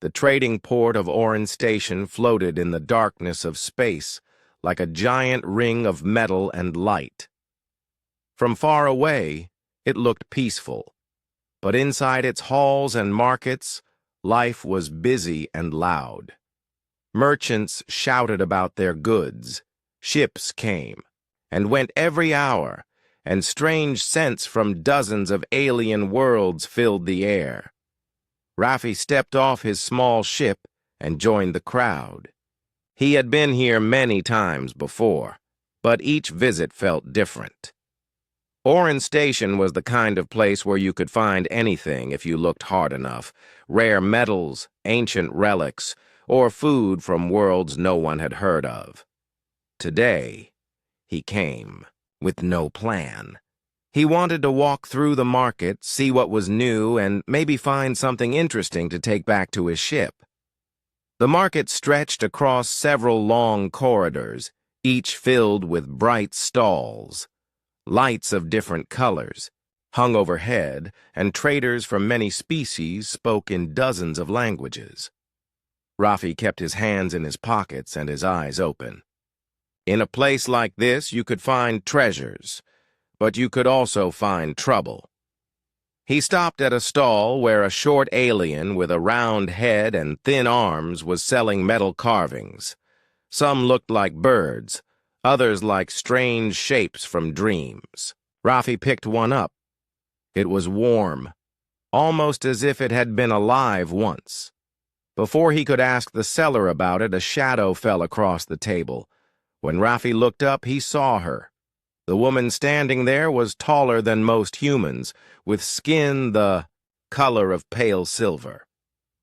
The trading port of Orin Station floated in the darkness of space like a giant ring of metal and light. From far away, it looked peaceful, but inside its halls and markets, life was busy and loud. Merchants shouted about their goods, ships came and went every hour, and strange scents from dozens of alien worlds filled the air. Raffi stepped off his small ship and joined the crowd. He had been here many times before, but each visit felt different. Orin Station was the kind of place where you could find anything if you looked hard enough: rare metals, ancient relics, or food from worlds no one had heard of. Today, he came with no plan. He wanted to walk through the market, see what was new, and maybe find something interesting to take back to his ship. The market stretched across several long corridors, each filled with bright stalls. Lights of different colors hung overhead, and traders from many species spoke in dozens of languages. Raffi kept his hands in his pockets and his eyes open. In a place like this, you could find treasures, but you could also find trouble. He stopped at a stall where a short alien with a round head and thin arms was selling metal carvings. Some looked like birds, others like strange shapes from dreams. Raffi picked one up. It was warm, almost as if it had been alive once. Before he could ask the seller about it, a shadow fell across the table. When Raffi looked up, he saw her. The woman standing there was taller than most humans, with skin the color of pale silver.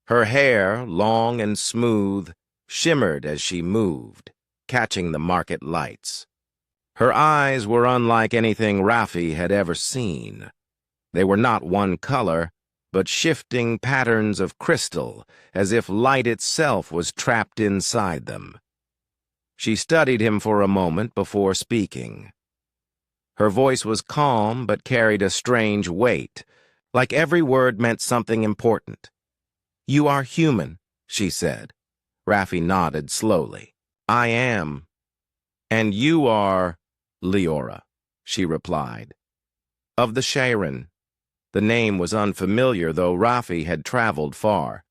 Her hair, long and smooth, shimmered as she moved, catching the market lights. Her eyes were unlike anything Raffi had ever seen. They were not one color, but shifting patterns of crystal, as if light itself was trapped inside them. She studied him for a moment before speaking. Her voice was calm but carried a strange weight, like every word meant something important. "You are human," she said. Raffi nodded slowly. "I am." "And you are Leora," she replied. "Of the Shairan." The name was unfamiliar, though Raffi had traveled far.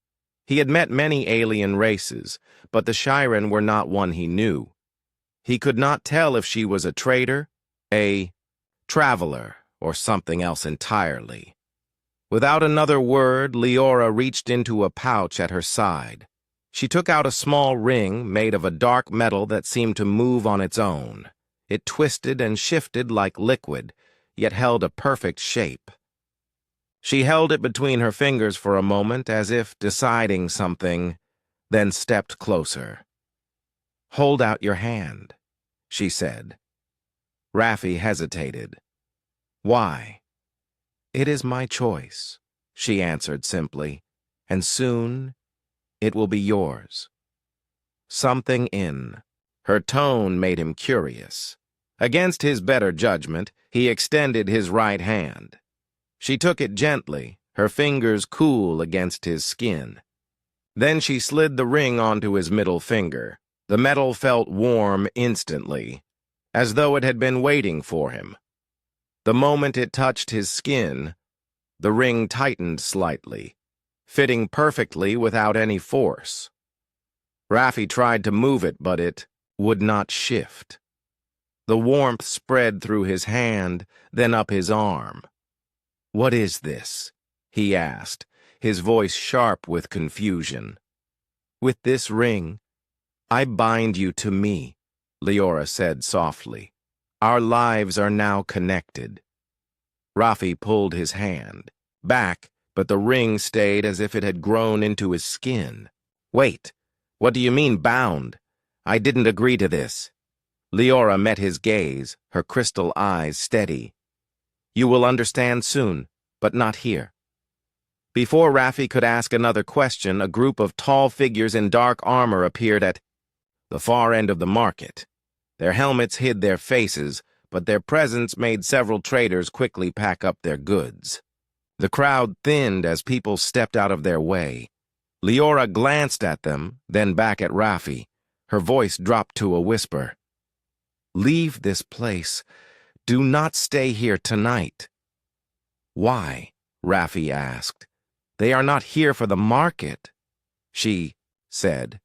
He had met many alien races, but the Shairan were not one he knew. He could not tell if she was a trader, a traveler, or something else entirely. Without another word, Leora reached into a pouch at her side. She took out a small ring made of a dark metal that seemed to move on its own. It twisted and shifted like liquid, yet held a perfect shape. She held it between her fingers for a moment, as if deciding something, then stepped closer. "Hold out your hand," she said. Raffi hesitated. "Why?" "It is my choice," she answered simply, "and soon it will be yours." Something in her tone made him curious. Against his better judgment, he extended his right hand. She took it gently, her fingers cool against his skin. Then she slid the ring onto his middle finger. The metal felt warm instantly, as though it had been waiting for him. The moment it touched his skin, the ring tightened slightly, fitting perfectly without any force. Raffi tried to move it, but it would not shift. The warmth spread through his hand, then up his arm. "What is this?" he asked, his voice sharp with confusion. "With this ring, I bind you to me," Leora said softly. "Our lives are now connected." Raffi pulled his hand back, but the ring stayed as if it had grown into his skin. "Wait, what do you mean bound? I didn't agree to this." Leora met his gaze, her crystal eyes steady. "You will understand soon, but not here." Before Raffi could ask another question, a group of tall figures in dark armor appeared at the far end of the market. Their helmets hid their faces, but their presence made several traders quickly pack up their goods. The crowd thinned as people stepped out of their way. Leora glanced at them, then back at Raffi. Her voice dropped to a whisper. "Leave this place. Do not stay here tonight." "Why?" Raffi asked. "They are not here for the market," she said.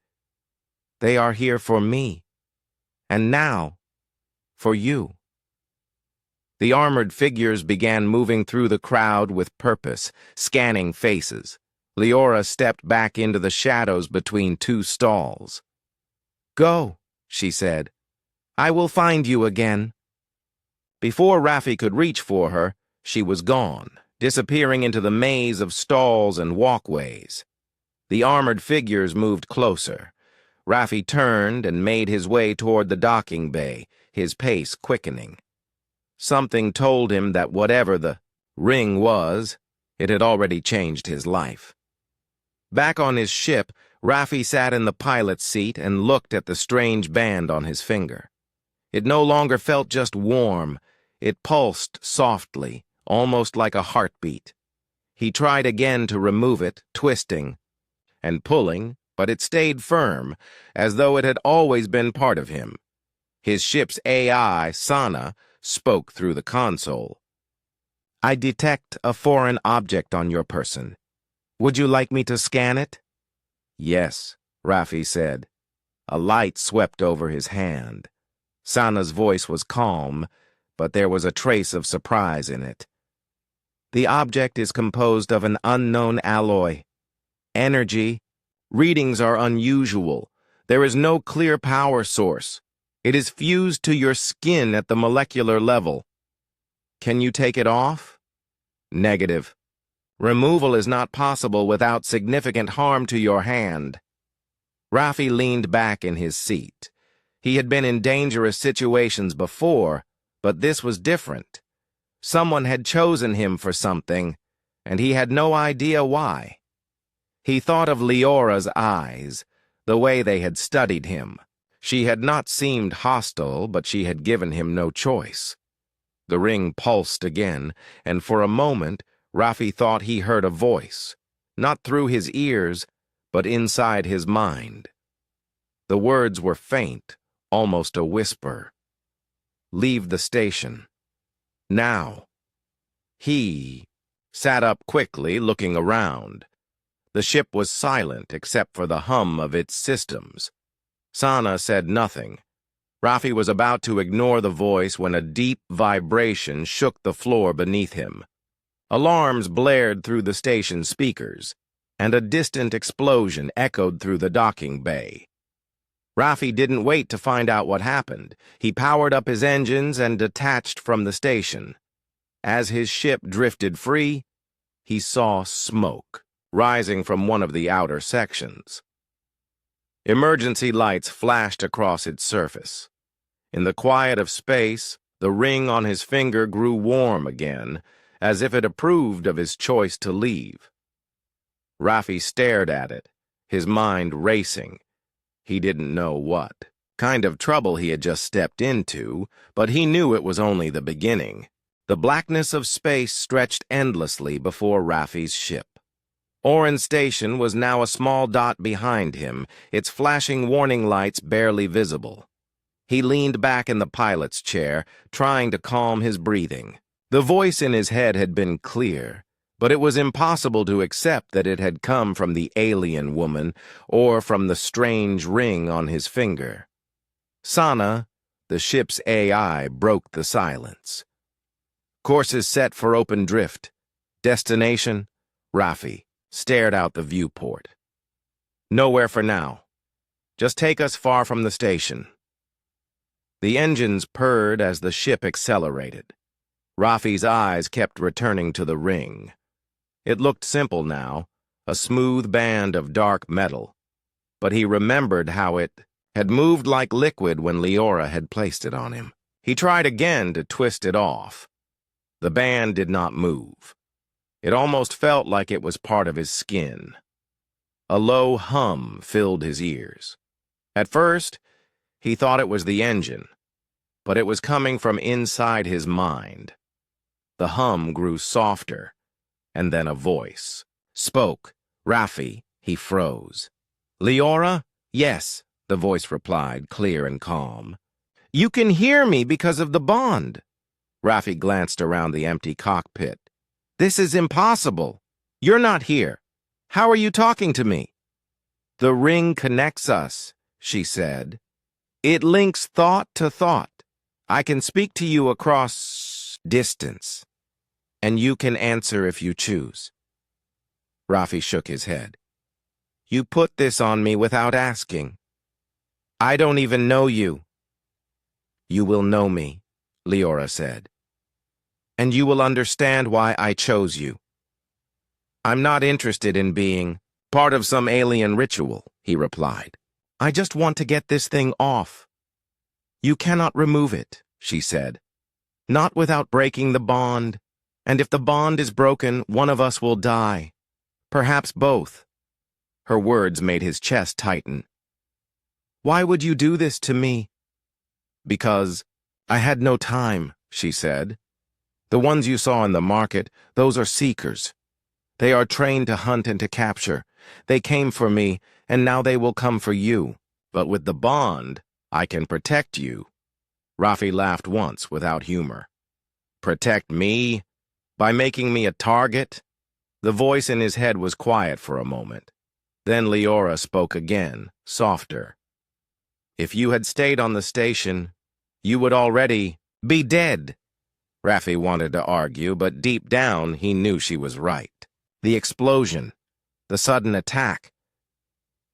"They are here for me. And now, for you." The armored figures began moving through the crowd with purpose, scanning faces. Leora stepped back into the shadows between two stalls. "Go," she said. "I will find you again." Before Raffi could reach for her, she was gone, disappearing into the maze of stalls and walkways. The armored figures moved closer. Raffi turned and made his way toward the docking bay, his pace quickening. Something told him that whatever the ring was, it had already changed his life. Back on his ship, Raffi sat in the pilot's seat and looked at the strange band on his finger. It no longer felt just warm. It pulsed softly, almost like a heartbeat. He tried again to remove it, twisting and pulling, but it stayed firm, as though it had always been part of him. His ship's AI, Sana, spoke through the console. "I detect a foreign object on your person. Would you like me to scan it?" "Yes," Raffi said. A light swept over his hand. Sana's voice was calm, but there was a trace of surprise in it. "The object is composed of an unknown alloy. Energy. Readings are unusual. There is no clear power source. It is fused to your skin at the molecular level. Can you take it off?" "Negative. Removal is not possible without significant harm to your hand." Raffi leaned back in his seat. He had been in dangerous situations before, but this was different. Someone had chosen him for something, and he had no idea why. He thought of Leora's eyes, the way they had studied him. She had not seemed hostile, but she had given him no choice. The ring pulsed again, and for a moment, Raffi thought he heard a voice, not through his ears, but inside his mind. The words were faint, almost a whisper. "Leave the station. Now." He sat up quickly, looking around. The ship was silent except for the hum of its systems. Sana said nothing. Raffi was about to ignore the voice when a deep vibration shook the floor beneath him. Alarms blared through the station speakers, and a distant explosion echoed through the docking bay. Raffi didn't wait to find out what happened. He powered up his engines and detached from the station. As his ship drifted free, he saw smoke rising from one of the outer sections. Emergency lights flashed across its surface. In the quiet of space, the ring on his finger grew warm again, as if it approved of his choice to leave. Raffi stared at it, his mind racing. He didn't know what kind of trouble he had just stepped into, but he knew it was only the beginning. The blackness of space stretched endlessly before Raffi's ship. Orin Station was now a small dot behind him, its flashing warning lights barely visible. He leaned back in the pilot's chair, trying to calm his breathing. The voice in his head had been clear, but it was impossible to accept that it had come from the alien woman or from the strange ring on his finger. Sana, the ship's AI, broke the silence. "Courses set for open drift. Destination?" Raffi stared out the viewport. "Nowhere for now. Just take us far from the station." The engines purred as the ship accelerated. Raffi's eyes kept returning to the ring. It looked simple now, a smooth band of dark metal, but he remembered how it had moved like liquid when Leora had placed it on him. He tried again to twist it off. The band did not move. It almost felt like it was part of his skin. A low hum filled his ears. At first, he thought it was the engine, but it was coming from inside his mind. The hum grew softer, and then a voice spoke. "Raffi, He froze. Leora? Yes, the voice replied, clear and calm. You can hear me because of the bond. Raffi glanced around the empty cockpit. This is impossible. You're not here. How are you talking to me? The ring connects us, she said. It links thought to thought. I can speak to you across distance, and you can answer if you choose. Raffi shook his head. You put this on me without asking. I don't even know you. You will know me, Leora said. And you will understand why I chose you. I'm not interested in being part of some alien ritual, he replied. I just want to get this thing off. You cannot remove it, she said. Not without breaking the bond. And if the bond is broken, one of us will die. Perhaps both. Her words made his chest tighten. Why would you do this to me? Because I had no time, she said. The ones you saw in the market, those are seekers. They are trained to hunt and to capture. They came for me, and now they will come for you. But with the bond, I can protect you. Raffi laughed once without humor. Protect me? By making me a target? The voice in his head was quiet for a moment. Then Leora spoke again, softer. If you had stayed on the station, you would already be dead. Raffi wanted to argue, but deep down he knew she was right. The explosion, the sudden attack.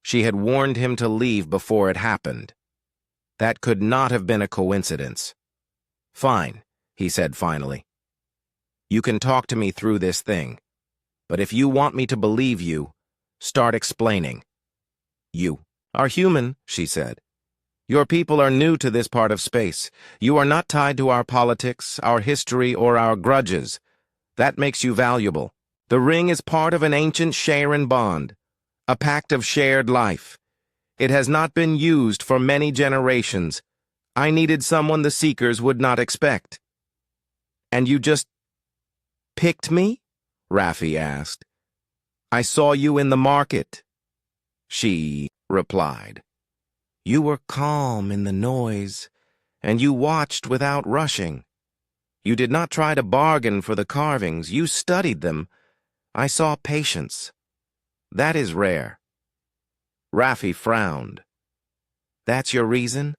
She had warned him to leave before it happened. That could not have been a coincidence. Fine, he said finally. You can talk to me through this thing, but if you want me to believe you, start explaining. You are human, she said. Your people are new to this part of space. You are not tied to our politics, our history, or our grudges. That makes you valuable. The ring is part of an ancient Sharon bond, a pact of shared life. It has not been used for many generations. I needed someone the Seekers would not expect. And you just picked me? Raffi asked. I saw you in the market. She replied. You were calm in the noise, and you watched without rushing. You did not try to bargain for the carvings. You studied them. I saw patience. That is rare. Raffi frowned. That's your reason?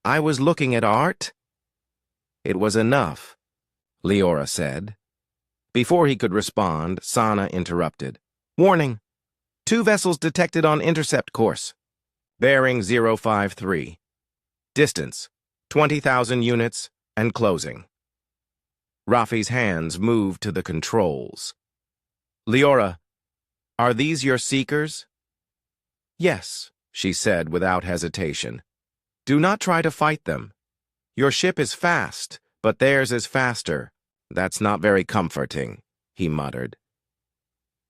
I was looking at art? It was enough, Leora said. Before he could respond, Sana interrupted. Warning! 2 vessels detected on intercept course. Bearing 053. Distance, 20,000 units, and closing. Raffi's hands moved to the controls. Leora, are these your seekers? Yes, she said without hesitation. Do not try to fight them. Your ship is fast, but theirs is faster. That's not very comforting, he muttered.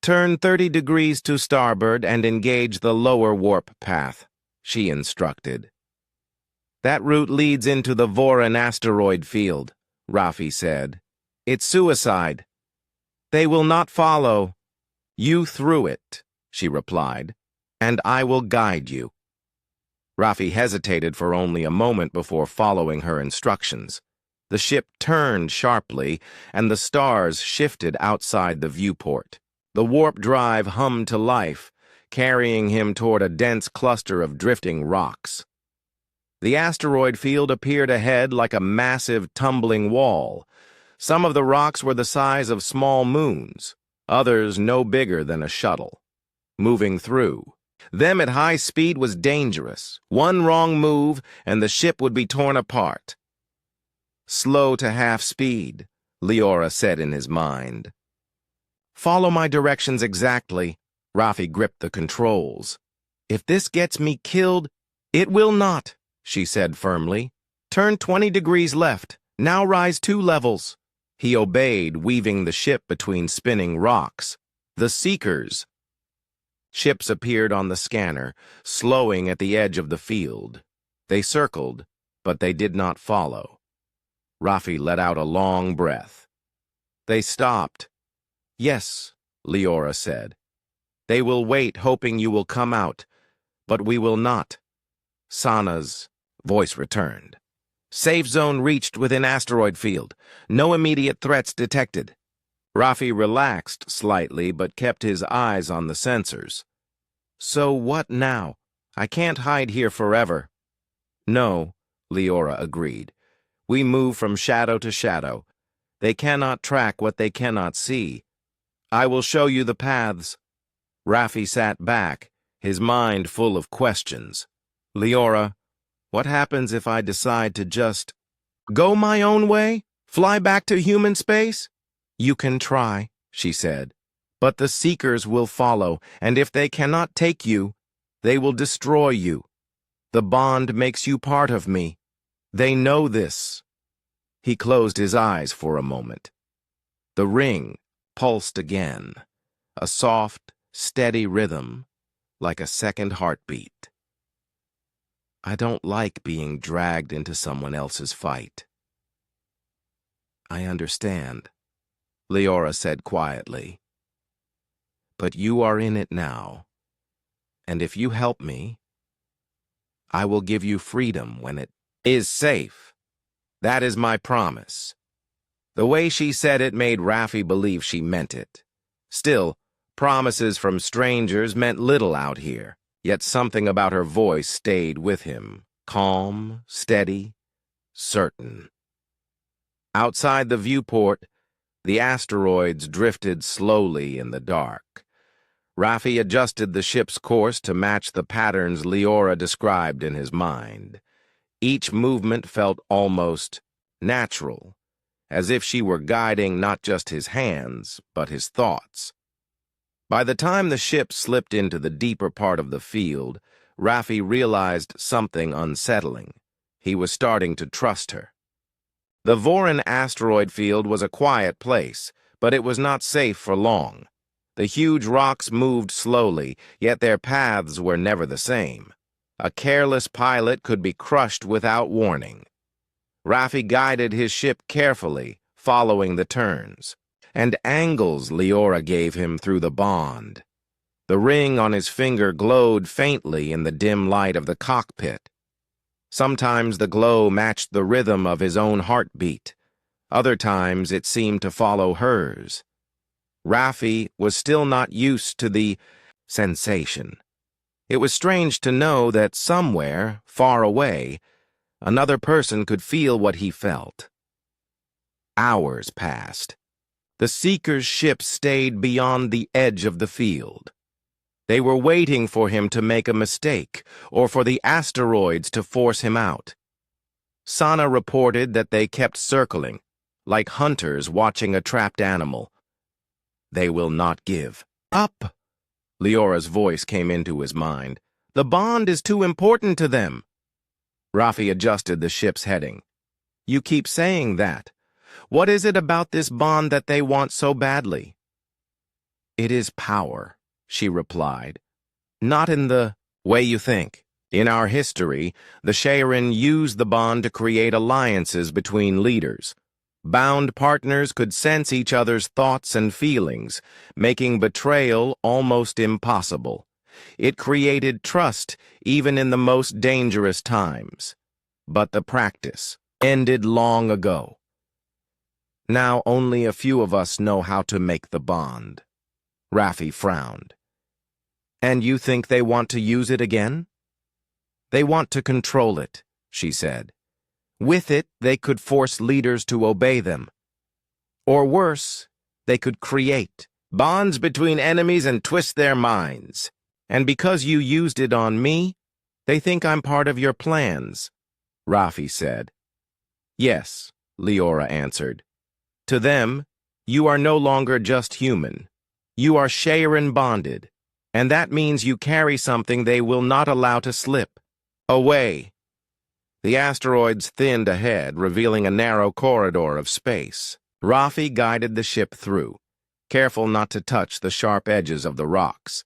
Turn 30 degrees to starboard and engage the lower warp path, she instructed. That route leads into the Voran asteroid field, Raffi said. It's suicide. They will not follow. You through it, she replied, and I will guide you. Raffi hesitated for only a moment before following her instructions. The ship turned sharply, and the stars shifted outside the viewport. The warp drive hummed to life, carrying him toward a dense cluster of drifting rocks. The asteroid field appeared ahead like a massive tumbling wall. Some of the rocks were the size of small moons, others no bigger than a shuttle. Moving through them at high speed was dangerous. One wrong move, and the ship would be torn apart. Slow to half speed, Leora said in his mind. Follow my directions exactly. Raffi gripped the controls. If this gets me killed, it will not, she said firmly. Turn 20 degrees left. Now rise 2 levels. He obeyed, weaving the ship between spinning rocks. The Seekers. Ships appeared on the scanner, slowing at the edge of the field. They circled, but they did not follow. Raffi let out a long breath. They stopped. Yes, Leora said. They will wait, hoping you will come out, but we will not. Sana's voice returned. Safe zone reached within asteroid field. No immediate threats detected. Rafi relaxed slightly, but kept his eyes on the sensors. So what now? I can't hide here forever. No, Leora agreed. We move from shadow to shadow. They cannot track what they cannot see. I will show you the paths. Rafi sat back, his mind full of questions. Leora, what happens if I decide to just go my own way? Fly back to human space? You can try, she said. But the Seekers will follow, and if they cannot take you, they will destroy you. The bond makes you part of me. They know this. He closed his eyes for a moment. The ring pulsed again, a soft, steady rhythm, like a second heartbeat. I don't like being dragged into someone else's fight. I understand, Leora said quietly. But you are in it now, and if you help me, I will give you freedom when it is safe. That is my promise. The way she said it made Rafi believe she meant it. Still, promises from strangers meant little out here, yet something about her voice stayed with him, calm, steady, certain. Outside the viewport, the asteroids drifted slowly in the dark. Rafi adjusted the ship's course to match the patterns Leora described in his mind. Each movement felt almost natural, as if she were guiding not just his hands, but his thoughts. By the time the ship slipped into the deeper part of the field, Rafi realized something unsettling. He was starting to trust her. The Voran asteroid field was a quiet place, but it was not safe for long. The huge rocks moved slowly, yet their paths were never the same. A careless pilot could be crushed without warning. Rafi guided his ship carefully, following the turns and angles Leora gave him through the bond. The ring on his finger glowed faintly in the dim light of the cockpit. Sometimes the glow matched the rhythm of his own heartbeat. Other times it seemed to follow hers. Rafi was still not used to the sensation. It was strange to know that somewhere, far away, another person could feel what he felt. Hours passed. The Seeker's ship stayed beyond the edge of the field. They were waiting for him to make a mistake, or for the asteroids to force him out. Sana reported that they kept circling, like hunters watching a trapped animal. They will not give up. Leora's voice came into his mind. The bond is too important to them. Rafi adjusted the ship's heading. You keep saying that. What is it about this bond that they want so badly? It is power, she replied. Not in the way you think. In our history, the Sharon used the bond to create alliances between leaders. Bound partners could sense each other's thoughts and feelings, making betrayal almost impossible. It created trust even in the most dangerous times. But the practice ended long ago. Now only a few of us know how to make the bond. Rafi frowned. And you think they want to use it again? They want to control it, she said. With it, they could force leaders to obey them. Or worse, they could create bonds between enemies and twist their minds. And because you used it on me, they think I'm part of your plans, Rafi said. Yes, Leora answered. To them, you are no longer just human. You are Sharon bonded, and that means you carry something they will not allow to slip away. The asteroids thinned ahead, revealing a narrow corridor of space. Rafi guided the ship through, careful not to touch the sharp edges of the rocks.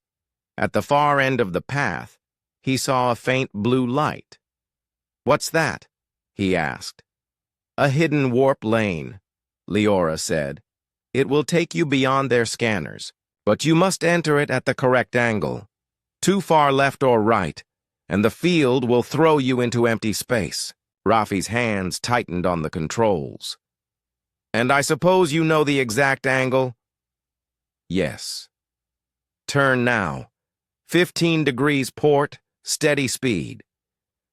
At the far end of the path, he saw a faint blue light. What's that? He asked. A hidden warp lane, Leora said. It will take you beyond their scanners, But you must enter it at the correct angle. Too far left or right, and the field will throw you into empty space. Rafi's hands tightened on the controls. And I suppose you know the exact angle? Yes. Turn now. 15 degrees port, steady speed.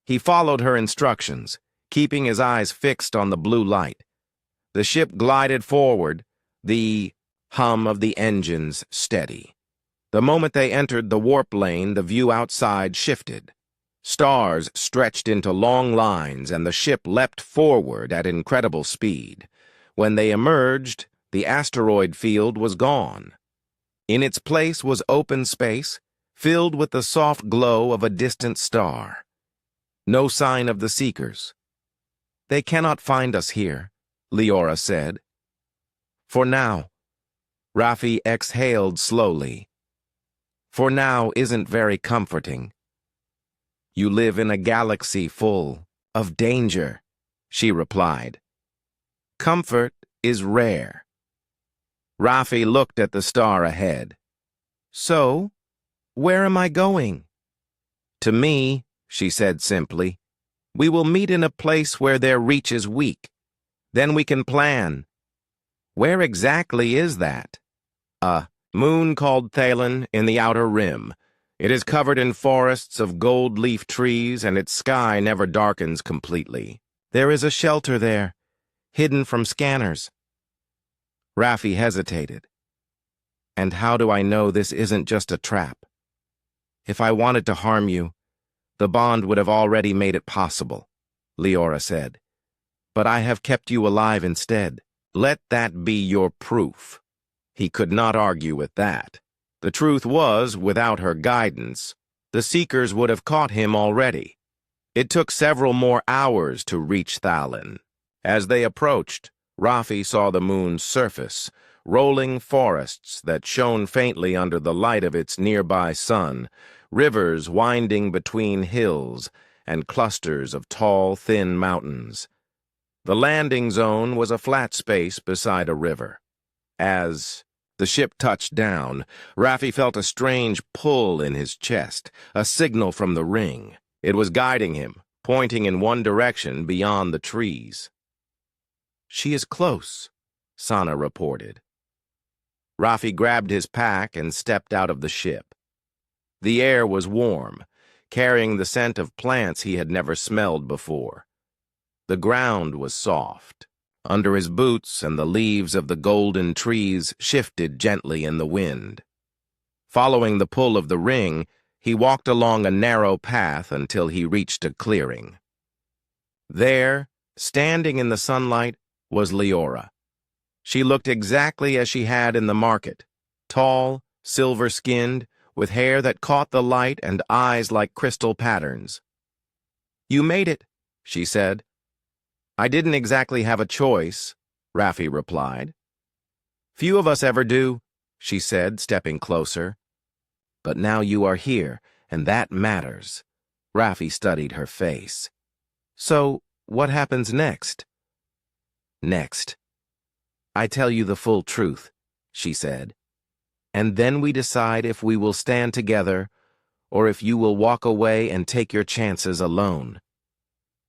He followed her instructions, keeping his eyes fixed on the blue light. The ship glided forward, the hum of the engines steady. The moment they entered the warp lane, the view outside shifted. Stars stretched into long lines, and the ship leapt forward at incredible speed. When they emerged, the asteroid field was gone. In its place was open space, filled with the soft glow of a distant star. No sign of the Seekers. They cannot find us here, Leora said. For now. Rafi exhaled slowly. For now isn't very comforting. You live in a galaxy full of danger, she replied. Comfort is rare. Rafi looked at the star ahead. So, where am I going? To me, she said simply, we will meet in a place where their reach is weak. Then we can plan. Where exactly is that? A moon called Thalen in the outer rim. It is covered in forests of gold leaf trees, and its sky never darkens completely. There is a shelter there, hidden from scanners. Rafi hesitated. And how do I know this isn't just a trap? If I wanted to harm you, the bond would have already made it possible, Leora said. But I have kept you alive instead. Let that be your proof. He could not argue with that. The truth was, without her guidance, the Seekers would have caught him already. It took several more hours to reach Thalen. As they approached, Rafi saw the moon's surface, rolling forests that shone faintly under the light of its nearby sun, rivers winding between hills, and clusters of tall, thin mountains. The landing zone was a flat space beside a river. As the ship touched down, Rafi felt a strange pull in his chest, a signal from the ring. It was guiding him, pointing in one direction beyond the trees. She is close, Sana reported. Rafi grabbed his pack and stepped out of the ship. The air was warm, carrying the scent of plants he had never smelled before. The ground was soft. Under his boots, and the leaves of the golden trees shifted gently in the wind. Following the pull of the ring, he walked along a narrow path until he reached a clearing. There, standing in the sunlight, was Leora. She looked exactly as she had in the market, tall, silver-skinned, with hair that caught the light and eyes like crystal patterns. "You made it," she said. "I didn't exactly have a choice," Rafi replied. "Few of us ever do," she said, stepping closer. "But now you are here, and that matters." Rafi studied her face. "So, what happens next?" "Next. I tell you the full truth," she said. "And then we decide if we will stand together, or if you will walk away and take your chances alone."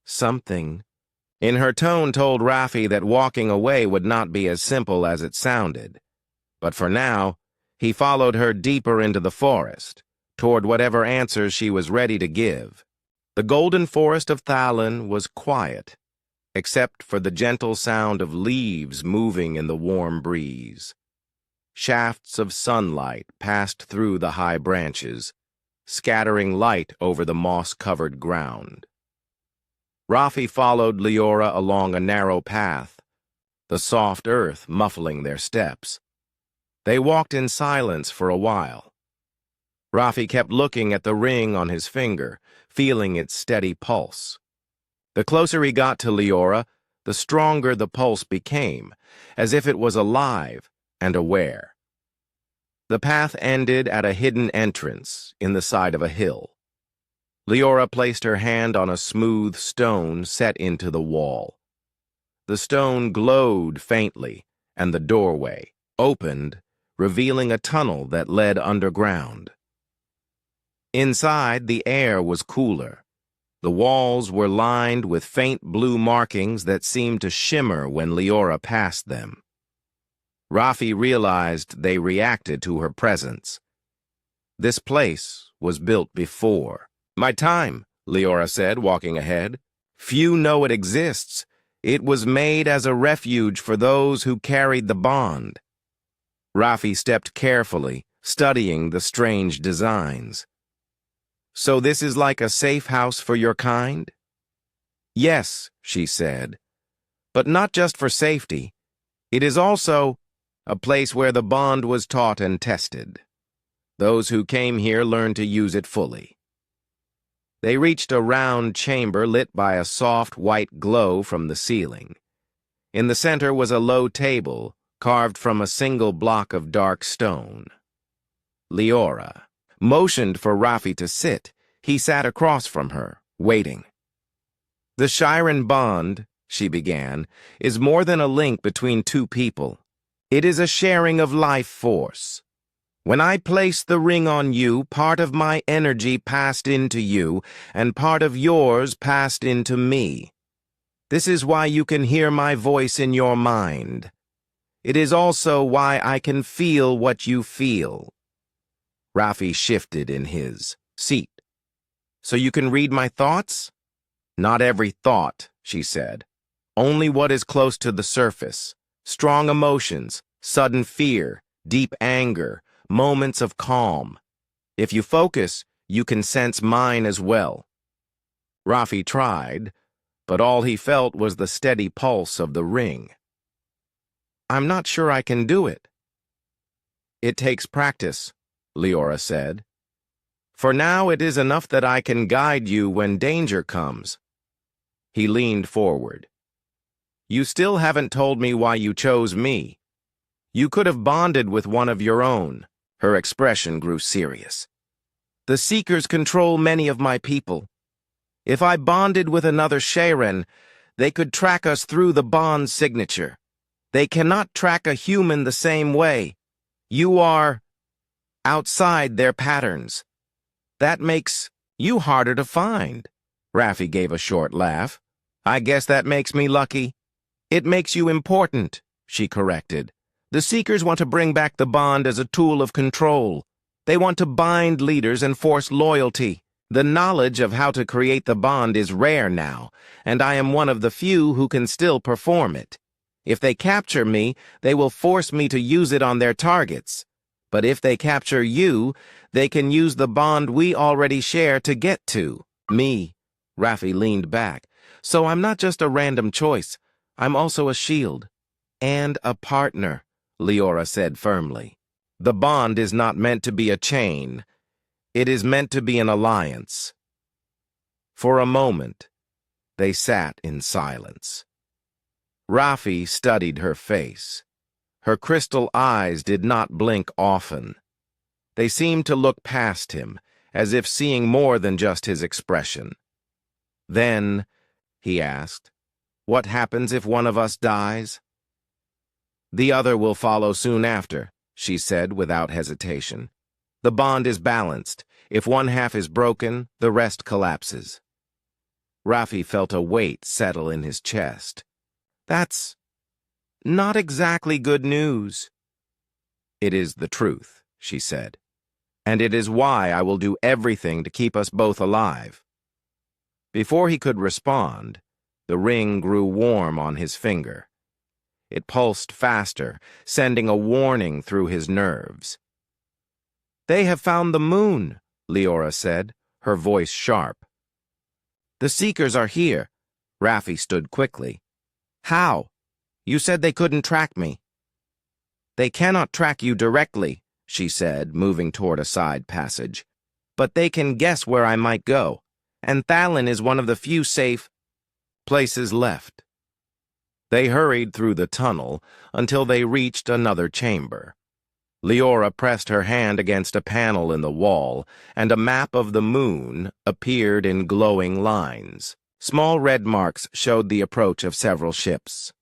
Something in her tone told Rafi that walking away would not be as simple as it sounded. But for now, he followed her deeper into the forest, toward whatever answers she was ready to give. The golden forest of Thalen was quiet, except for the gentle sound of leaves moving in the warm breeze. Shafts of sunlight passed through the high branches, scattering light over the moss-covered ground. Rafi followed Leora along a narrow path, the soft earth muffling their steps. They walked in silence for a while. Rafi kept looking at the ring on his finger, feeling its steady pulse. The closer he got to Leora, the stronger the pulse became, as if it was alive and aware. The path ended at a hidden entrance in the side of a hill. Leora placed her hand on a smooth stone set into the wall. The stone glowed faintly, and the doorway opened, revealing a tunnel that led underground. Inside, the air was cooler. The walls were lined with faint blue markings that seemed to shimmer when Leora passed them. Raffi realized they reacted to her presence. This place was built before. "My time," Leora said, walking ahead. "Few know it exists. It was made as a refuge for those who carried the bond." Raffi stepped carefully, studying the strange designs. "So this is like a safe house for your kind?" "Yes," she said, "but not just for safety. It is also a place where the bond was taught and tested. Those who came here learned to use it fully." They reached a round chamber lit by a soft white glow from the ceiling. In the center was a low table, carved from a single block of dark stone. Leora motioned for Raffi to sit. He sat across from her, waiting. "The Shiren bond," she began, "is more than a link between two people. It is a sharing of life force. When I placed the ring on you, part of my energy passed into you, and part of yours passed into me. This is why you can hear my voice in your mind. It is also why I can feel what you feel." Raffi shifted in his seat. "So you can read my thoughts?" "Not every thought," she said. "Only what is close to the surface. Strong emotions, sudden fear, deep anger, moments of calm. If you focus, you can sense mine as well." Raffi tried, but all he felt was the steady pulse of the ring. "I'm not sure I can do it." "It takes practice," Leora said. "For now it is enough that I can guide you when danger comes." He leaned forward. "You still haven't told me why you chose me. You could have bonded with one of your own." Her expression grew serious. "The Seekers control many of my people. If I bonded with another Shiren, they could track us through the bond signature. They cannot track a human the same way. You are outside their patterns. That makes you harder to find." Raffi gave a short laugh. "I guess that makes me lucky." "It makes you important," she corrected. "The Seekers want to bring back the bond as a tool of control. They want to bind leaders and force loyalty. The knowledge of how to create the bond is rare now, and I am one of the few who can still perform it. If they capture me, they will force me to use it on their targets. But if they capture you, they can use the bond we already share to get to me." Raffi leaned back. "So I'm not just a random choice. I'm also a shield. And a partner," Leora said firmly. "The bond is not meant to be a chain. It is meant to be an alliance." For a moment, they sat in silence. Raffi studied her face. Her crystal eyes did not blink often. They seemed to look past him, as if seeing more than just his expression. "Then," he asked, "what happens if one of us dies?" "The other will follow soon after," she said without hesitation. "The bond is balanced. If one half is broken, the rest collapses." Raffi felt a weight settle in his chest. "That's not exactly good news." "It is the truth," she said. "And it is why I will do everything to keep us both alive." Before he could respond, the ring grew warm on his finger. It pulsed faster, sending a warning through his nerves. "They have found the moon," Leora said, her voice sharp. "The Seekers are here." Raffi stood quickly. "How? You said they couldn't track me." "They cannot track you directly," she said, moving toward a side passage. "But they can guess where I might go, and Thallin is one of the few safe places left." They hurried through the tunnel until they reached another chamber. Leora pressed her hand against a panel in the wall, and a map of the moon appeared in glowing lines. Small red marks showed the approach of several ships.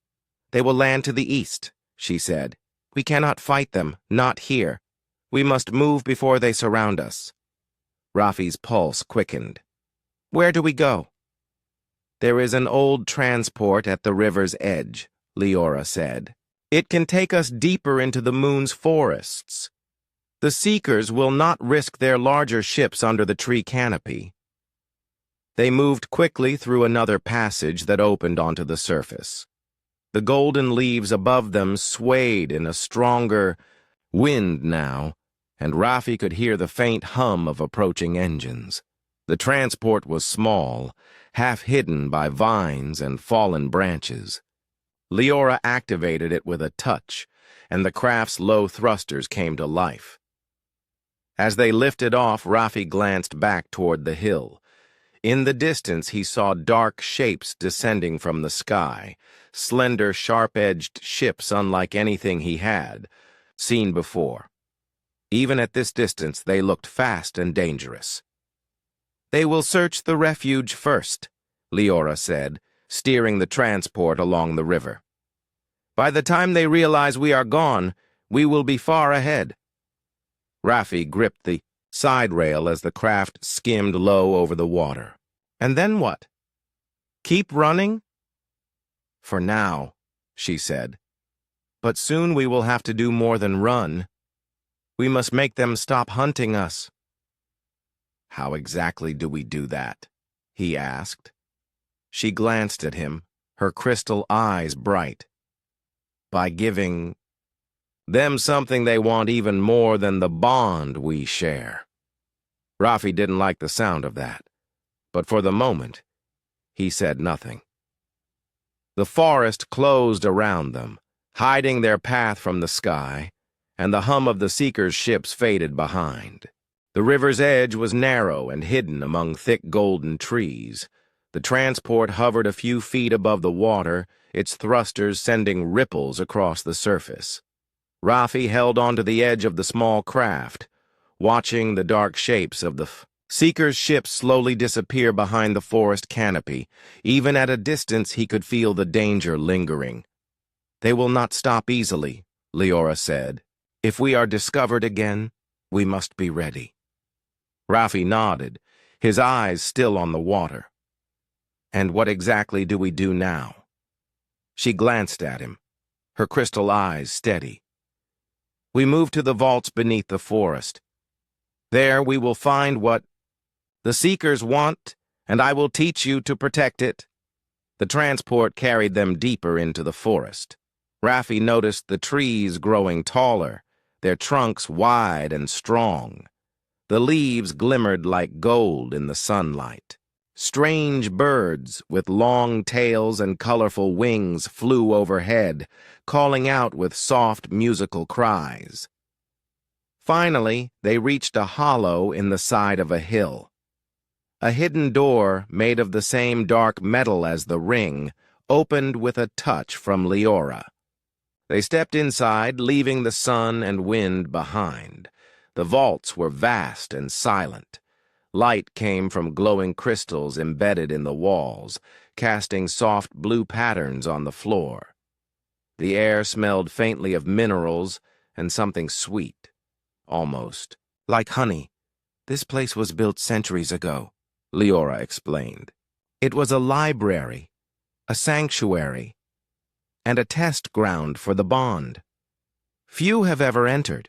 "They will land to the east," she said. We cannot fight them, not here. We must move before they surround us. Rafi's pulse quickened. Where do we go? There is an old transport at the river's edge, Leora said. It can take us deeper into the moon's forests. The Seekers will not risk their larger ships under the tree canopy. They moved quickly through another passage that opened onto the surface. The golden leaves above them swayed in a stronger wind now, and Rafi could hear the faint hum of approaching engines. The transport was small, half hidden by vines and fallen branches. Leora activated it with a touch, and the craft's low thrusters came to life. As they lifted off, Rafi glanced back toward the hill. In the distance, he saw dark shapes descending from the sky, slender, sharp-edged ships unlike anything he had seen before. Even at this distance, they looked fast and dangerous. They will search the refuge first, Leora said, steering the transport along the river. By the time they realize we are gone, we will be far ahead. Rafi gripped the side rail as the craft skimmed low over the water. And then what? Keep running? For now, she said. But soon we will have to do more than run. We must make them stop hunting us. How exactly do we do that? He asked. She glanced at him, her crystal eyes bright. By giving them something they want even more than the bond we share. Rafi didn't like the sound of that, but for the moment, he said nothing. The forest closed around them, hiding their path from the sky, and the hum of the Seekers' ships faded behind. The river's edge was narrow and hidden among thick golden trees. The transport hovered a few feet above the water, its thrusters sending ripples across the surface. Rafi held onto the edge of the small craft, watching the dark shapes of the Seekers' ships slowly disappear behind the forest canopy. Even at a distance, he could feel the danger lingering. They will not stop easily, Leora said. If we are discovered again, we must be ready. Rafi nodded, his eyes still on the water. And what exactly do we do now? She glanced at him, her crystal eyes steady. We move to the vaults beneath the forest. There we will find what the Seekers want, and I will teach you to protect it. The transport carried them deeper into the forest. Rafi noticed the trees growing taller, their trunks wide and strong. The leaves glimmered like gold in the sunlight. Strange birds with long tails and colorful wings flew overhead, calling out with soft musical cries. Finally, they reached a hollow in the side of a hill. A hidden door, made of the same dark metal as the ring, opened with a touch from Leora. They stepped inside, leaving the sun and wind behind. The vaults were vast and silent. Light came from glowing crystals embedded in the walls, casting soft blue patterns on the floor. The air smelled faintly of minerals and something sweet, almost like honey. This place was built centuries ago, Leora explained. It was a library, a sanctuary, and a test ground for the bond. Few have ever entered.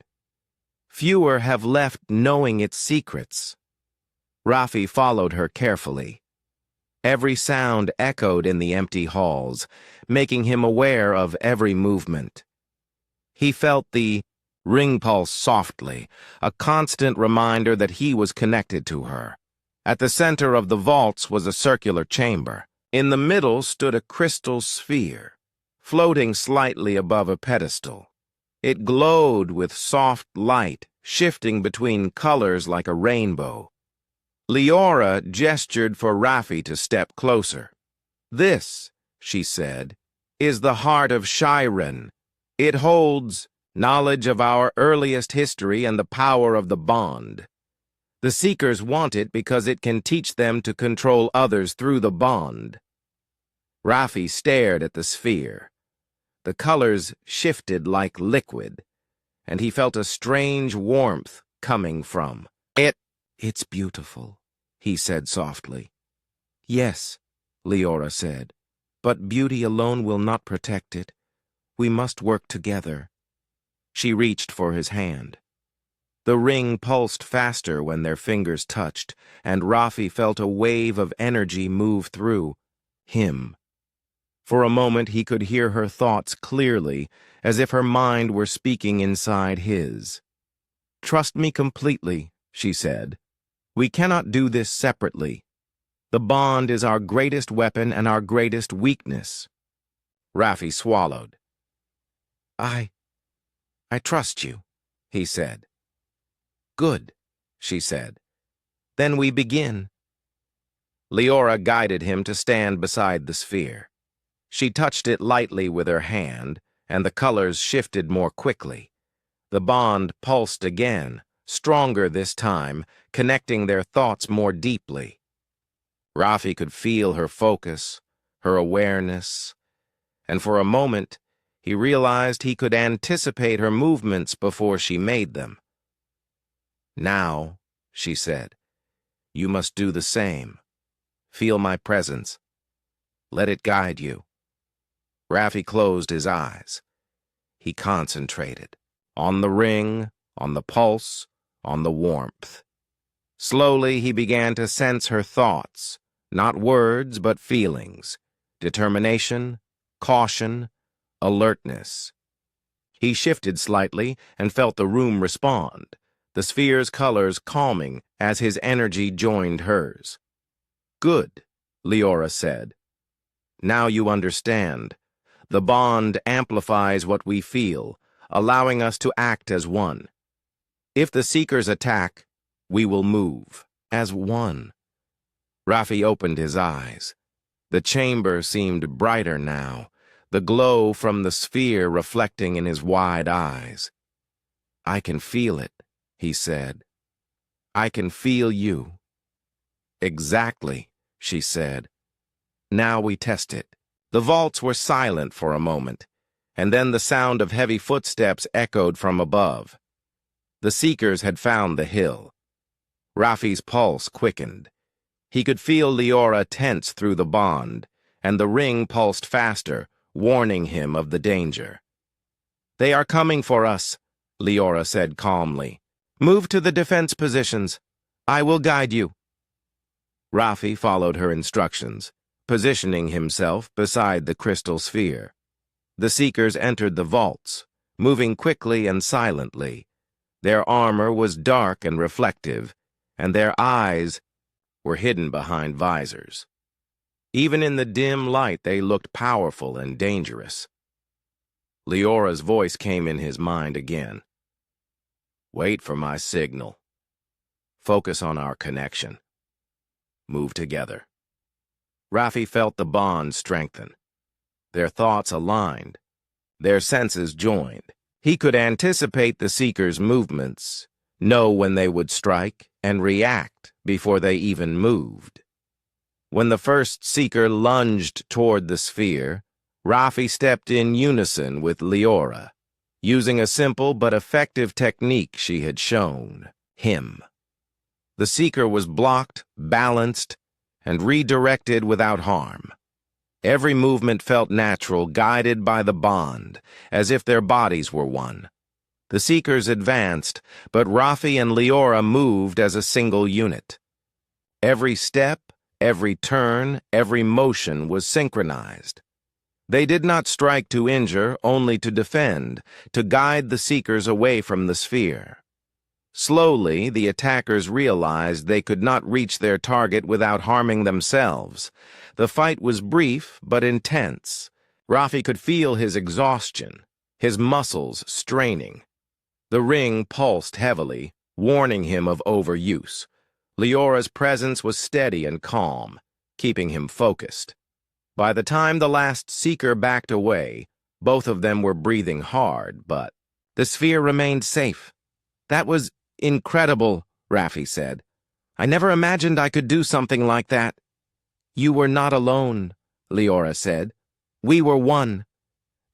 Fewer have left knowing its secrets. Rafi followed her carefully. Every sound echoed in the empty halls, making him aware of every movement. He felt the ring pulse softly, a constant reminder that he was connected to her. At the center of the vaults was a circular chamber. In the middle stood a crystal sphere, floating slightly above a pedestal. It glowed with soft light, shifting between colors like a rainbow. Leora gestured for Rafi to step closer. This, she said, is the heart of Shiren. It holds knowledge of our earliest history and the power of the bond. The Seekers want it because it can teach them to control others through the bond. Rafi stared at the sphere. The colors shifted like liquid, and he felt a strange warmth coming from it. "It's beautiful," he said softly. "Yes," Leora said, "but beauty alone will not protect it. We must work together." She reached for his hand. The ring pulsed faster when their fingers touched, and Rafi felt a wave of energy move through him. For a moment he could hear her thoughts clearly, as if her mind were speaking inside his. "Trust me completely," she said. "We cannot do this separately. The bond is our greatest weapon and our greatest weakness." Rafi swallowed. I trust you," he said. "Good," she said. "Then we begin." Leora guided him to stand beside the sphere. She touched it lightly with her hand, and the colors shifted more quickly. The bond pulsed again, stronger this time, connecting their thoughts more deeply. Rafi could feel her focus, her awareness, and for a moment he realized he could anticipate her movements before she made them. "Now," she said, "you must do the same. Feel my presence. Let it guide you." Rafi closed his eyes. He concentrated. On the ring, on the pulse, on the warmth. Slowly he began to sense her thoughts, not words but feelings, determination, caution, alertness. He shifted slightly and felt the room respond, the sphere's colors calming as his energy joined hers. "Good," Leora said. "Now you understand. The bond amplifies what we feel, allowing us to act as one. If the Seekers attack, we will move as one." Rafi opened his eyes. The chamber seemed brighter now, the glow from the sphere reflecting in his wide eyes. "I can feel it," he said. "I can feel you." "Exactly," she said. "Now we test it." The vaults were silent for a moment, and then the sound of heavy footsteps echoed from above. The Seekers had found the hill. Rafi's pulse quickened. He could feel Leora tense through the bond, and the ring pulsed faster, warning him of the danger. "They are coming for us," Leora said calmly. "Move to the defense positions. I will guide you." Rafi followed her instructions, positioning himself beside the crystal sphere. The Seekers entered the vaults, moving quickly and silently. Their armor was dark and reflective, and their eyes were hidden behind visors. Even in the dim light, they looked powerful and dangerous. Leora's voice came in his mind again. "Wait for my signal. Focus on our connection. Move together." Rafi felt the bond strengthen. Their thoughts aligned. Their senses joined. He could anticipate the Seekers' movements, know when they would strike, and react before they even moved. When the first Seeker lunged toward the sphere, Rafi stepped in unison with Leora, using a simple but effective technique she had shown him. The Seeker was blocked, balanced, and redirected without harm. Every movement felt natural, guided by the bond, as if their bodies were one. The Seekers advanced, but Rafi and Leora moved as a single unit. Every step, every turn, every motion was synchronized. They did not strike to injure, only to defend, to guide the Seekers away from the sphere. Slowly, the attackers realized they could not reach their target without harming themselves. The fight was brief but intense. Rafi could feel his exhaustion, his muscles straining. The ring pulsed heavily, warning him of overuse. Leora's presence was steady and calm, keeping him focused. By the time the last Seeker backed away, both of them were breathing hard, but the sphere remained safe. "That was incredible," Rafi said. "I never imagined I could do something like that." "You were not alone," Leora said. "We were one.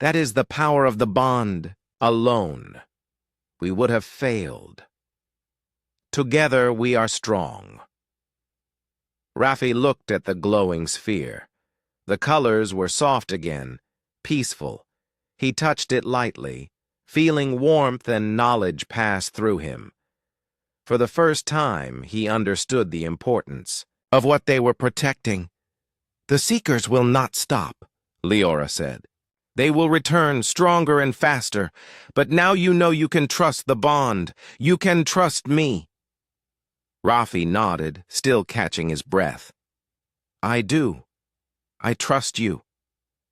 That is the power of the bond. Alone, we would have failed. Together, we are strong. Raffi looked at the glowing sphere. The colors were soft again, peaceful. He touched it lightly, feeling warmth and knowledge pass through him. For the first time, he understood the importance of what they were protecting. The Seekers will not stop, Leora said. They will return stronger and faster, but now you know you can trust the bond. You can trust me. Raffi nodded, still catching his breath. I do. I trust you.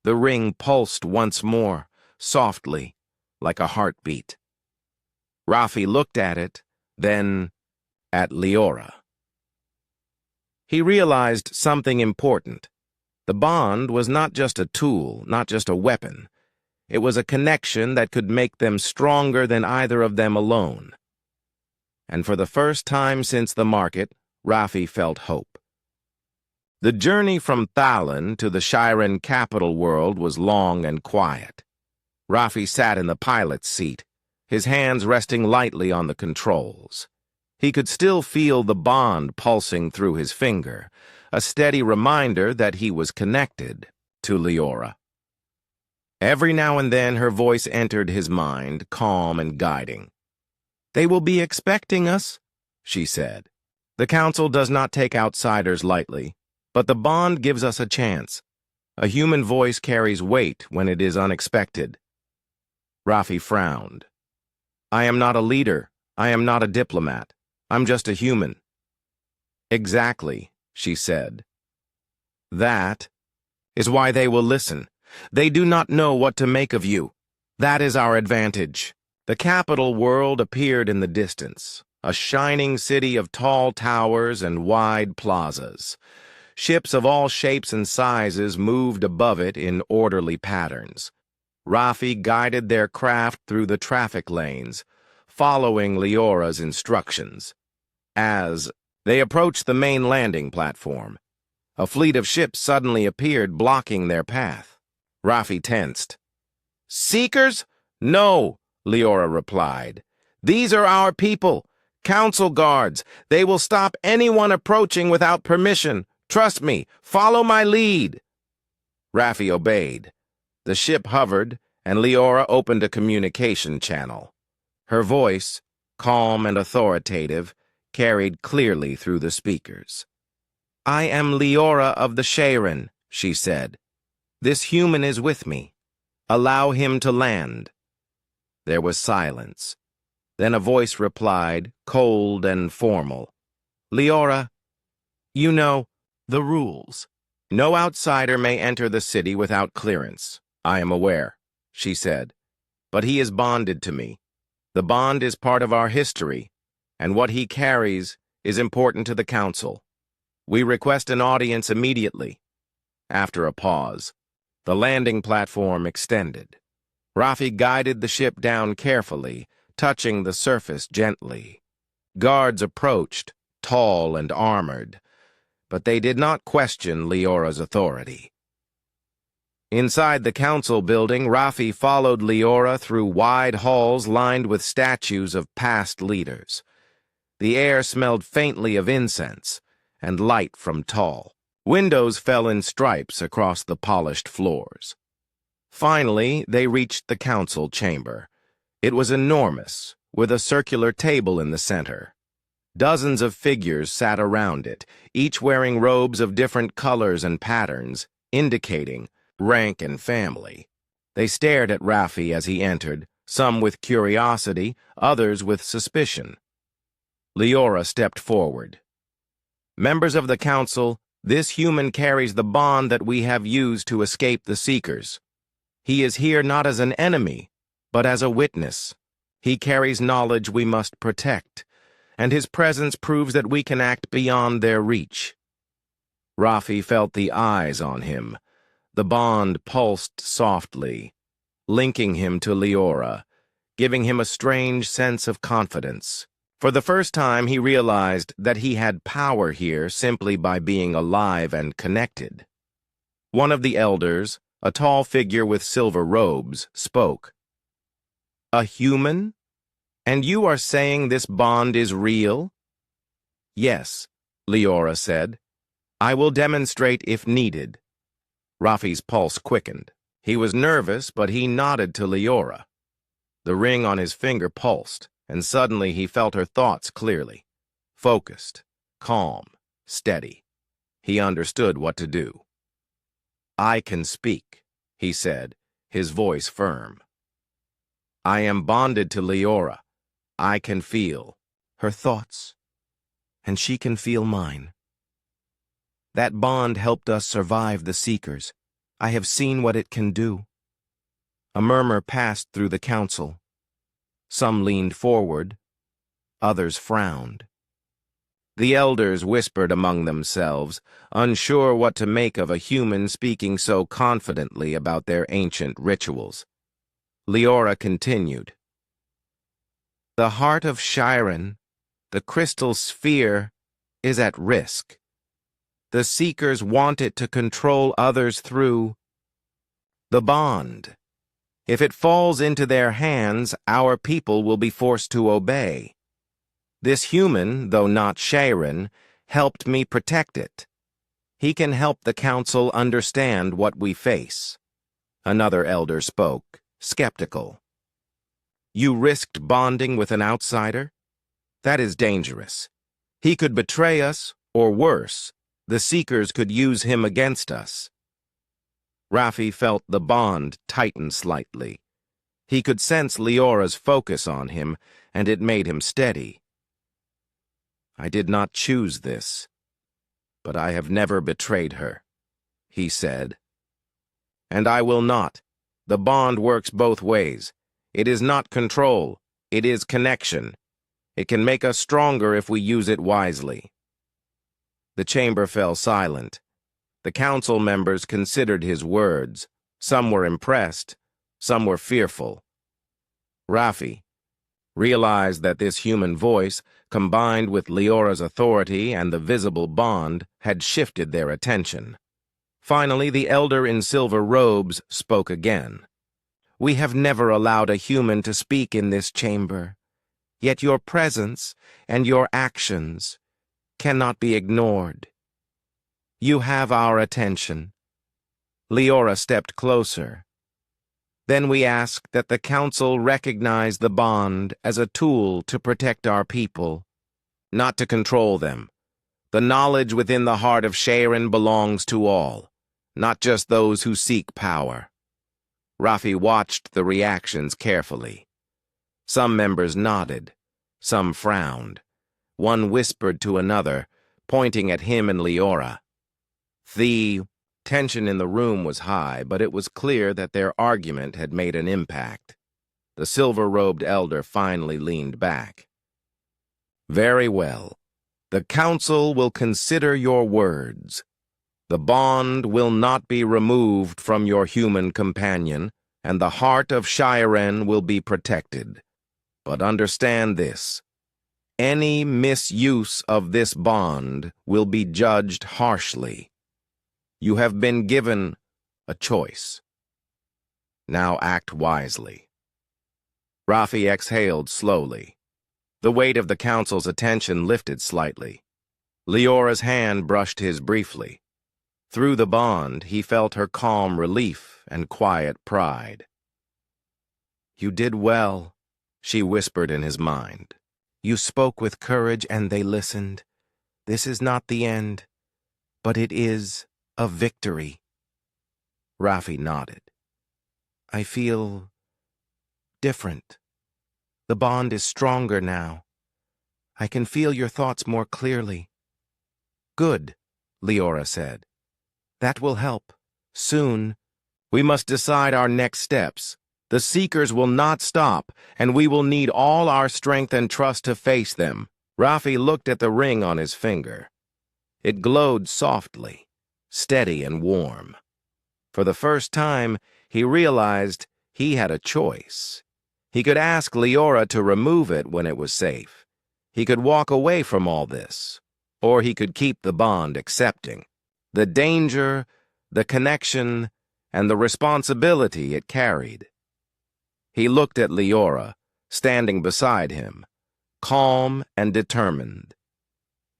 The ring pulsed once more, softly, like a heartbeat. Raffi looked at it, then at Leora. He realized something important. The bond was not just a tool, not just a weapon. It was a connection that could make them stronger than either of them alone. And for the first time since the market, Raffi felt hope. The journey from Thalen to the Shiren capital world was long and quiet. Raffi sat in the pilot's seat, his hands resting lightly on the controls. He could still feel the bond pulsing through his finger, a steady reminder that he was connected to Leora. Every now and then her voice entered his mind, calm and guiding. They will be expecting us, she said. The council does not take outsiders lightly, but the bond gives us a chance. A human voice carries weight when it is unexpected. Raffi frowned. I am not a leader. I am not a diplomat. I'm just a human. Exactly, she said. That is why they will listen. They do not know what to make of you. That is our advantage. The capital world appeared in the distance, a shining city of tall towers and wide plazas. Ships of all shapes and sizes moved above it in orderly patterns. Raffi guided their craft through the traffic lanes, following Leora's instructions. As they approached the main landing platform, a fleet of ships suddenly appeared, blocking their path. Raffi tensed. Seekers? No, Leora replied. These are our people, council guards. They will stop anyone approaching without permission. Trust me, follow my lead. Raffi obeyed. The ship hovered, and Leora opened a communication channel. Her voice, calm and authoritative, carried clearly through the speakers. I am Leora of the Shiren, she said. This human is with me. Allow him to land. There was silence. Then a voice replied, cold and formal. Leora, you know the rules. No outsider may enter the city without clearance. I am aware, she said. But he is bonded to me. The bond is part of our history, and what he carries is important to the council. We request an audience immediately. After a pause, the landing platform extended. Raffi guided the ship down carefully, touching the surface gently. Guards approached, tall and armored, but they did not question Leora's authority. Inside the council building, Raffi followed Leora through wide halls lined with statues of past leaders. The air smelled faintly of incense and light from tall. Windows fell in stripes across the polished floors. Finally, they reached the council chamber. It was enormous, with a circular table in the center. Dozens of figures sat around it, each wearing robes of different colors and patterns, indicating rank and family. They stared at Raffi as he entered, some with curiosity, others with suspicion. Leora stepped forward. Members of the council, this human carries the bond that we have used to escape the Seekers. He is here not as an enemy, but as a witness. He carries knowledge we must protect, and his presence proves that we can act beyond their reach. Raffi felt the eyes on him. The bond pulsed softly, linking him to Leora, giving him a strange sense of confidence. For the first time, he realized that he had power here simply by being alive and connected. One of the elders, A tall figure with silver robes spoke. "A human? And you are saying this bond is real?" "Yes," Leora said. "I will demonstrate if needed." Rafi's pulse quickened. He was nervous, but he nodded to Leora. The ring on his finger pulsed, and suddenly he felt her thoughts clearly. Focused, calm, steady. He understood what to do. "I can speak," he said, his voice firm. "I am bonded to Leora. I can feel her thoughts, and she can feel mine. That bond helped us survive the Seekers. I have seen what it can do." A murmur passed through the council. Some leaned forward, others frowned. The elders whispered among themselves, unsure what to make of a human speaking so confidently about their ancient rituals. Leora continued. "The heart of Chiron, the crystal sphere, is at risk. The Seekers want it to control others through the bond. If it falls into their hands, our people will be forced to obey. This human, though not Chiron, helped me protect it. He can help the council understand what we face." Another elder spoke, skeptical. "You risked bonding with an outsider? That is dangerous. He could betray us, or worse, the Seekers could use him against us." Rafi felt the bond tighten slightly. He could sense Leora's focus on him, and it made him steady. "I did not choose this, but I have never betrayed her," he said. "And I will not. The bond works both ways. It is not control, it is connection. It can make us stronger if we use it wisely." The chamber fell silent. The council members considered his words. Some were impressed, some were fearful. Rafi realized that this human voice, combined with Leora's authority and the visible bond, had shifted their attention. Finally, the elder in silver robes spoke again. "We have never allowed a human to speak in this chamber, yet your presence and your actions cannot be ignored. You have our attention." Leora stepped closer. "Then we ask that the council recognize the bond as a tool to protect our people, not to control them. The knowledge within the heart of Chiron belongs to all, not just those who seek power." Rafi watched the reactions carefully. Some members nodded, some frowned. One whispered to another, pointing at him and Leora. The tension in the room was high, but it was clear that their argument had made an impact. The silver-robed elder finally leaned back. "Very well. The council will consider your words. The bond will not be removed from your human companion, and the heart of Chiron will be protected. But understand this. Any misuse of this bond will be judged harshly. You have been given a choice. Now act wisely." Rafi exhaled slowly. The weight of the council's attention lifted slightly. Leora's hand brushed his briefly. Through the bond, he felt her calm relief and quiet pride. "You did well," she whispered in his mind. "You spoke with courage and they listened. This is not the end, but it is a victory." Rafi nodded. "I feel different. The bond is stronger now. I can feel your thoughts more clearly." "Good," Leora said. "That will help. Soon, we must decide our next steps. The Seekers will not stop, and we will need all our strength and trust to face them." Rafi looked at the ring on his finger. It glowed softly, steady and warm. For the first time, he realized he had a choice. He could ask Leora to remove it when it was safe. He could walk away from all this, or he could keep the bond accepting. The danger, the connection, and the responsibility it carried. He looked at Leora, standing beside him, calm and determined.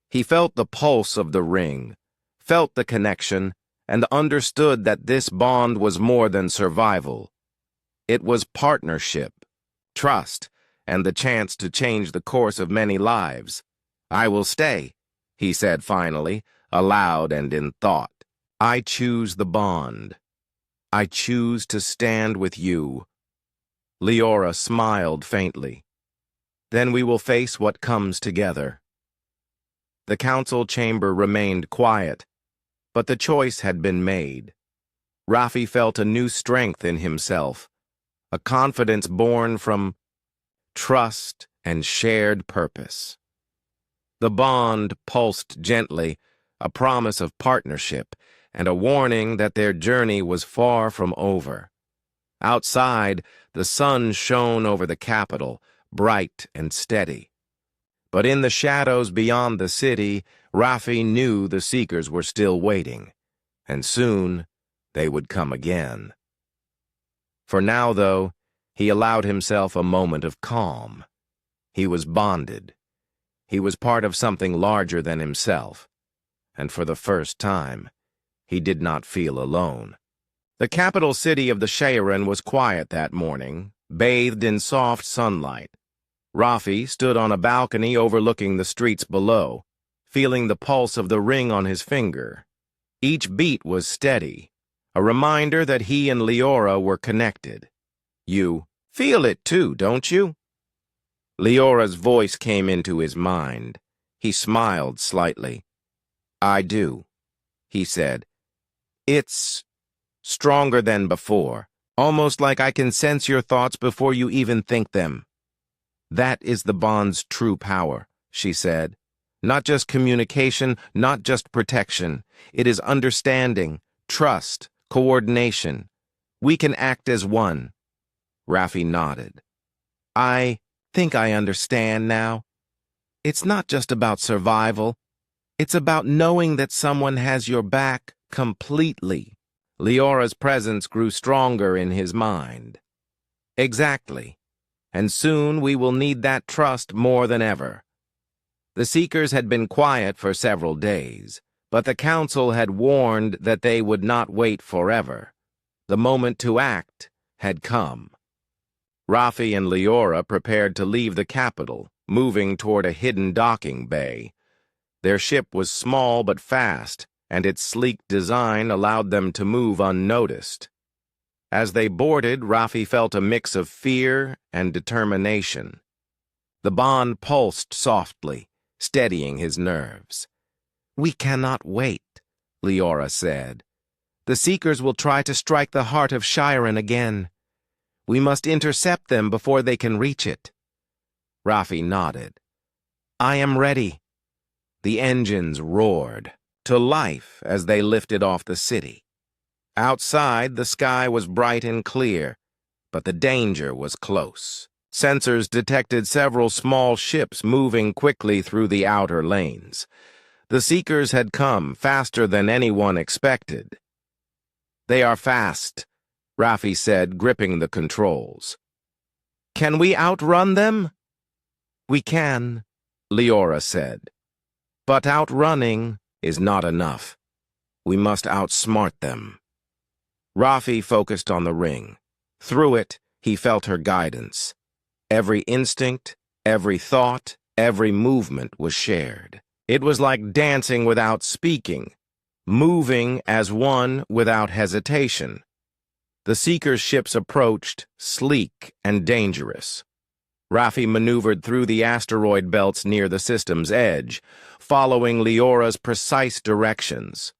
He felt the pulse of the ring, felt the connection, and understood that this bond was more than survival. It was partnership, trust, and the chance to change the course of many lives. "I will stay," he said finally, aloud and in thought. "I choose the bond. I choose to stand with you." Leora smiled faintly. "Then we will face what comes together." The council chamber remained quiet, but the choice had been made. Raffi felt a new strength in himself, a confidence born from trust and shared purpose. The bond pulsed gently, a promise of partnership and a warning that their journey was far from over. Outside, the sun shone over the capital, bright and steady. But in the shadows beyond the city, Raffi knew the Seekers were still waiting, and soon they would come again. For now, though, he allowed himself a moment of calm. He was bonded. He was part of something larger than himself, and for the first time, he did not feel alone. The capital city of the Sharon was quiet that morning, bathed in soft sunlight. Raffi stood on a balcony overlooking the streets below, feeling the pulse of the ring on his finger. Each beat was steady, a reminder that he and Leora were connected. "You feel it too, don't you?" Leora's voice came into his mind. He smiled slightly. "I do," he said. "It's stronger than before, almost like I can sense your thoughts before you even think them." "That is the bond's true power," she said. "Not just communication, not just protection. It is understanding, trust, coordination. We can act as one." Raffi nodded. "I think I understand now. It's not just about survival. It's about knowing that someone has your back completely." Leora's presence grew stronger in his mind. "Exactly. And soon we will need that trust more than ever." The Seekers had been quiet for several days, but the Council had warned that they would not wait forever. The moment to act had come. Raffi and Leora prepared to leave the capital, moving toward a hidden docking bay. Their ship was small but fast, and its sleek design allowed them to move unnoticed. As they boarded, Raffi felt a mix of fear and determination. The bond pulsed softly, steadying his nerves. "We cannot wait," Leora said. "The Seekers will try to strike the heart of Sharon again. We must intercept them before they can reach it." Raffi nodded. "I am ready." The engines roared to life as they lifted off the city. Outside, the sky was bright and clear, but the danger was close. Sensors detected several small ships moving quickly through the outer lanes. The Seekers had come faster than anyone expected. "They are fast," Raffi said, gripping the controls. "Can we outrun them?" "We can," Leora said. "But outrunning is not enough. We must outsmart them." Raffi focused on the ring. Through it, he felt her guidance. Every instinct, every thought, every movement was shared. It was like dancing without speaking, moving as one without hesitation. The Seekers' ships approached, sleek and dangerous. Raffi maneuvered through the asteroid belts near the system's edge, following Leora's precise directions.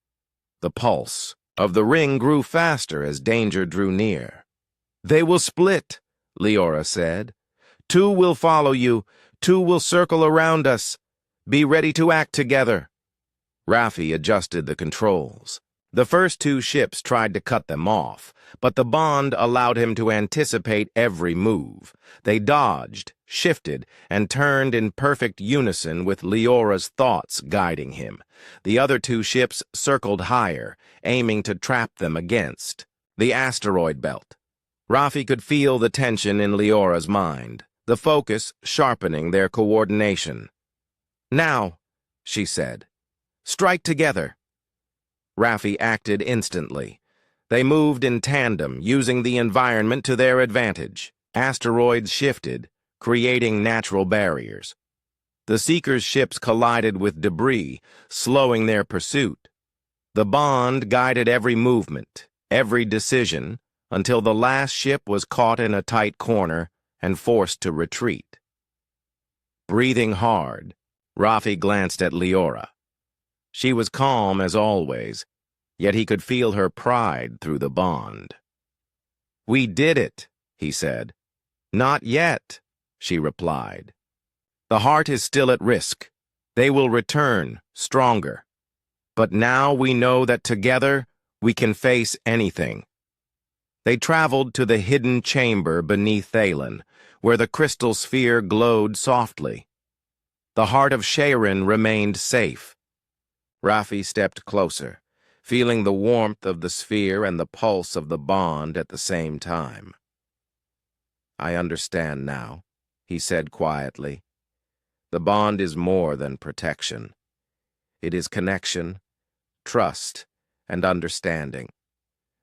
The pulse of the ring grew faster as danger drew near. "They will split," Leora said. "Two will follow you. Two will circle around us. Be ready to act together." Raffi adjusted the controls. The first two ships tried to cut them off, but the bond allowed him to anticipate every move. They dodged, shifted, and turned in perfect unison with Leora's thoughts guiding him. The other two ships circled higher, aiming to trap them against. The asteroid belt. Raffi could feel the tension in Leora's mind, the focus sharpening their coordination. "Now," she said. "Strike together." Raffi acted instantly. They moved in tandem, using the environment to their advantage. Asteroids shifted, creating natural barriers. The Seekers' ships collided with debris, slowing their pursuit. The bond guided every movement, every decision, until the last ship was caught in a tight corner and forced to retreat. Breathing hard, Raffi glanced at Leora. She was calm as always, yet he could feel her pride through the bond. "We did it," he said. "Not yet," she replied. "The heart is still at risk. They will return, stronger. But now we know that together we can face anything." They traveled to the hidden chamber beneath Thalen, where the crystal sphere glowed softly. The heart of Sharon remained safe. Raffi stepped closer, feeling the warmth of the sphere and the pulse of the bond at the same time. "I understand now," he said quietly. "The bond is more than protection. It is connection, trust, and understanding.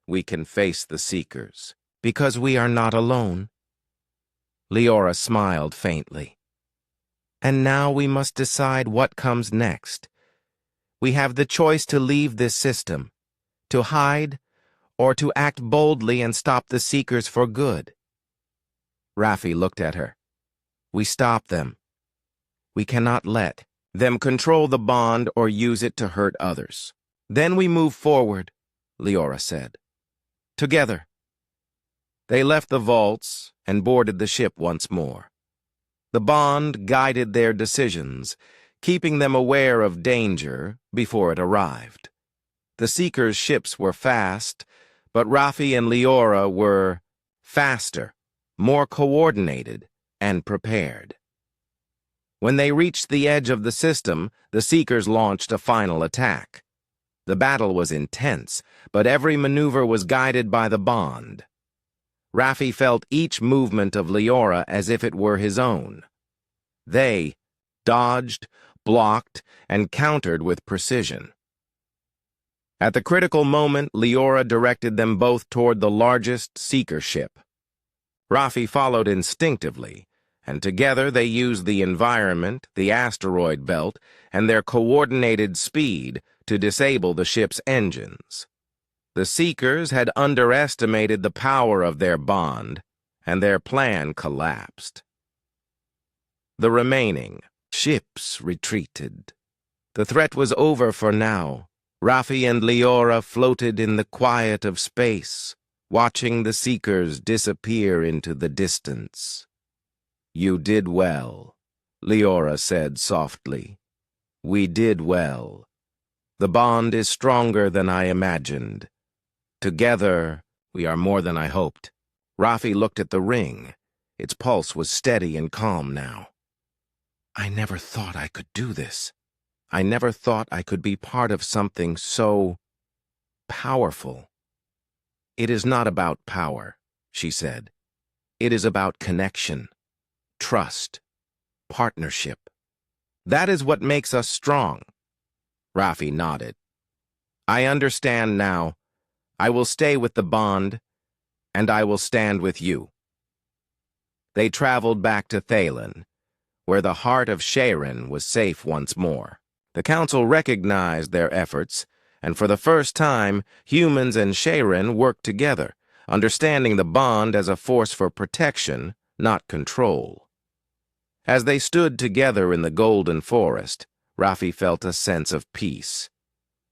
We can face the Seekers, because we are not alone." Leora smiled faintly. "And now we must decide what comes next. We have the choice to leave this system, to hide, or to act boldly and stop the Seekers for good." Raffi looked at her. "We stop them. We cannot let them control the bond or use it to hurt others. Then we move forward," Leora said. "Together." They left the vaults and boarded the ship once more. The bond guided their decisions, keeping them aware of danger before it arrived. The Seekers' ships were fast, but Raffi and Leora were faster, more coordinated, and prepared. When they reached the edge of the system, the Seekers launched a final attack. The battle was intense, but every maneuver was guided by the bond. Raffi felt each movement of Leora as if it were his own. They dodged, blocked, and countered with precision. At the critical moment, Leora directed them both toward the largest Seeker ship. Raffi followed instinctively, and together they used the environment, the asteroid belt, and their coordinated speed to disable the ship's engines. The Seekers had underestimated the power of their bond, and their plan collapsed. The remaining ships retreated. The threat was over for now. Raffi and Leora floated in the quiet of space, watching the Seekers disappear into the distance. "You did well," Leora said softly. "We did well. The bond is stronger than I imagined. Together, we are more than I hoped." Raffi looked at the ring. Its pulse was steady and calm now. "I never thought I could do this. I never thought I could be part of something so powerful." "It is not about power," she said. "It is about connection, trust, partnership. That is what makes us strong." Raffi nodded. "I understand now. I will stay with the bond, and I will stand with you." They traveled back to Thalen, where the heart of Sharon was safe once more. The Council recognized their efforts, and for the first time, humans and Sharon worked together, understanding the bond as a force for protection, not control. As they stood together in the Golden Forest, Raffi felt a sense of peace.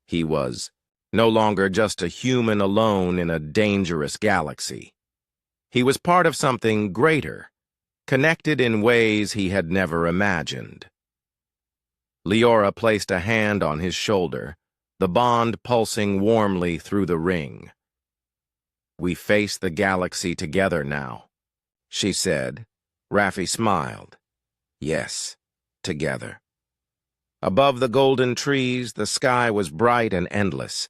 He was no longer just a human alone in a dangerous galaxy. He was part of something greater, connected in ways he had never imagined. Leora placed a hand on his shoulder, the bond pulsing warmly through the ring. "We face the galaxy together now," she said. Raffi smiled. "Yes, together." Above the golden trees, the sky was bright and endless.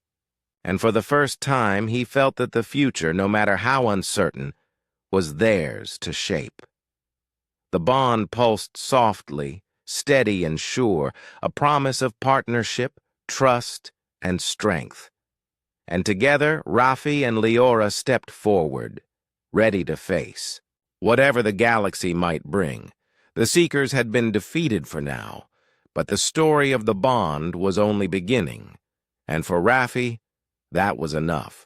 and for the first time he felt that the future, no matter how uncertain, was theirs to shape. The bond pulsed softly, steady and sure, a promise of partnership, trust, and strength. And together, Raffi and Leora stepped forward, ready to face whatever the galaxy might bring. The Seekers had been defeated for now, but the story of the bond was only beginning, and for Raffi, that was enough.